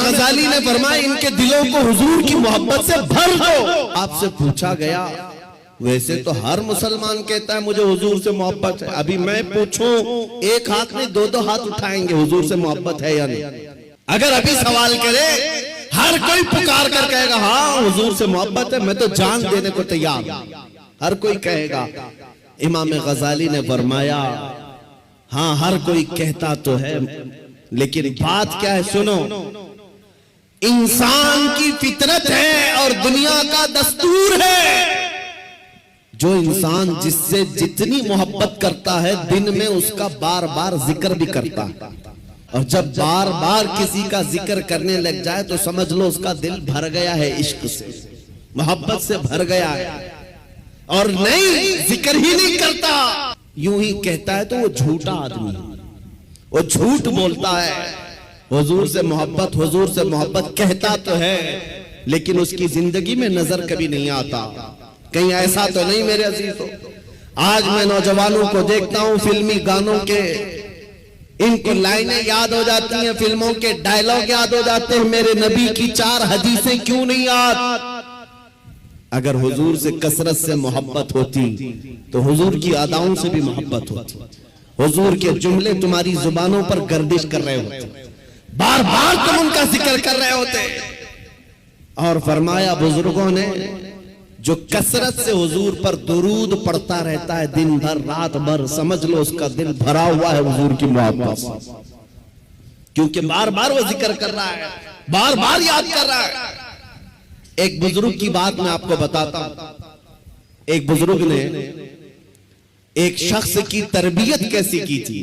गजाली ने फरमाया इनके दिलों को हुजूर की मोहब्बत से भर दो। आपसे पूछा गया वैसे तो हर मुसलमान कहता है मुझे हुजूर से मोहब्बत है, अभी मैं पूछूं एक हाथ में दो दो हाथ उठाएंगे हुजूर से मोहब्बत है या नहीं? अगर अभी सवाल करे हर कोई पुकार कर कहेगा हाँ हुजूर से मोहब्बत है, मैं तो जान देने को तैयार, हर कोई कहेगा। इमाम गजाली ने फरमाया हाँ हर कोई कहता तो है, लेकिन बात क्या है सुनो, इंसान की फितरत है और दुनिया का दस्तूर है। जो इंसान जिससे जितनी मोहब्बत करता है दिन में उसका बार बार जिक्र भी करता है, और जब बार बार किसी का जिक्र करने लग जाए तो समझ लो उसका दिल भर गया है, इश्क से मोहब्बत से भर गया है, और नहीं जिक्र ही नहीं करता, यूं ही कहता है तो वो झूठा आदमी, वो झूठ बोलता है। हुजूर से मोहब्बत कहता तो है लेकिन उसकी जिंदगी में नजर कभी नहीं आता। कहीं ऐसा तो नहीं मेरे अजीजों, आज मैं नौजवानों को देखता हूं फिल्मी गानों के, इनको लाइनें याद हो जाती हैं, फिल्मों के डायलॉग याद हो जाते हैं, मेरे नबी की 4 हदीसें क्यों नहीं याद? अगर हुजूर से कसरत से मोहब्बत होती तो हुजूर की अदाओं से भी मोहब्बत होती, हुजूर के जुमले तुम्हारी जुबानों पर गर्दिश कर रहे होते, बार बार तुम उनका जिक्र कर रहे होते। और फरमाया बुजुर्गों ने जो कसरत से हुजूर पर दुरूद पढ़ता रहता है दिन भर रात भर, समझ लो उसका दिल भरा हुआ है हुजूर की मोहब्बत से, क्योंकि बार बार वो जिक्र कर रहा है, बार बार याद कर रहा है। एक बुजुर्ग की बात मैं आपको बताता हूं। एक बुजुर्ग ने एक शख्स की तरबियत कैसी की थी।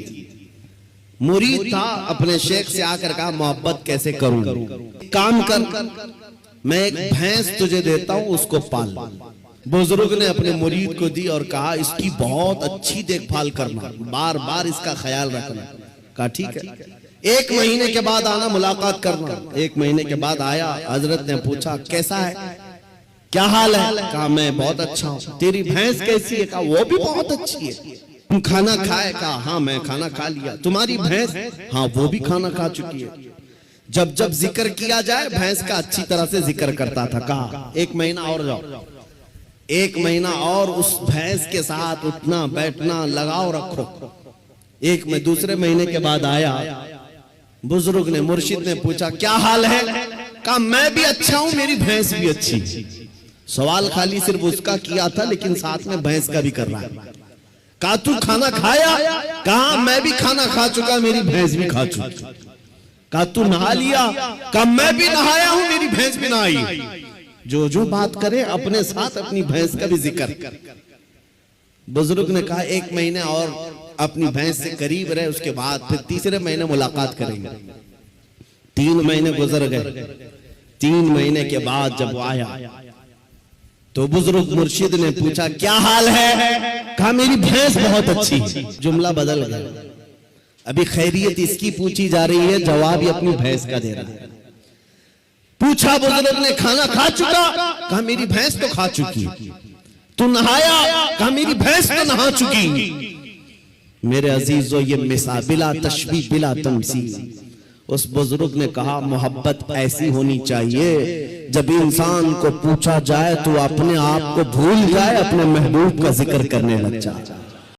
मुरीद था, अपने शेख से आकर कहा मोहब्बत कैसे करूं, काम कर, मैं एक भैंस तुझे देता हूं उसको पाल। बुजुर्ग ने अपने मुरीद को दी और कहा इसकी बहुत अच्छी देखभाल करना, बार बार इसका ख्याल रखना। कहा ठीक है, 1 महीने के बाद आना मुलाकात करना। 1 महीने के बाद आया, हजरत ने पूछा कैसा है, क्या हाल है? कहा मैं बहुत अच्छा हूँ। तेरी भैंस कैसी है? कहा वो भी बहुत अच्छी है। तुम खाना खाए? कहा हाँ मैं खाना खा लिया। तुम्हारी भैंस? हाँ वो भी खाना खा चुकी है। जब जब जिक्र किया जाए भैंस का अच्छी तरह से जिक्र करता था। कहा 1 महीना और जाओ, 1 महीना और उस भैंस के साथ उठना बैठना लगाव रखो। दूसरे महीने के बाद आया, बुजुर्ग ने मुर्शिद ने पूछा क्या हाल है? कहा मैं भी अच्छा हूं, मेरी भैंस भी अच्छी। सवाल खाली सिर्फ उसका किया था लेकिन साथ में भैंस का भी कर रहा है। कहा तू खाना खाया? कहा मैं भी खाना खा चुका, मेरी भैंस भी खा चुकी। कहा तू नहा लिया? कहा मैं भी नहाया हूं, मेरी भैंस भी नहाई। जो बात करे अपने साथ अपनी भैंस का भी जिक्र। बुजुर्ग ने कहा 1 महीने और अपनी भैंस से करीब रहे, उसके बाद फिर तीसरे महीने मुलाकात करेंगे। 3 महीने गुजर गए। 3 महीने के बाद जब वो आया तो बुजुर्ग मुर्शिद ने पूछा क्या हाल है? कहा मेरी भैंस बहुत अच्छी। जुमला बदल गया, अभी खैरियत इसकी पूछी जा रही है, जवाब ही अपनी भैंस का दे रहा है। पूछा बुजुर्ग ने खाना खा चुका? कहा मेरी भैंस तो खा चुकी। तू नहाया? कहा मेरी भैंस तो नहा चुकी। मेरे अजीजों ये मिसाल बिला तशबीह बिला तमसील। उस बुजुर्ग ने कहा मोहब्बत ऐसी होनी चाहिए जब इंसान को पूछा जाए तो अपने आप को भूल जाए, अपने महबूब का जिक्र करने लग जाए।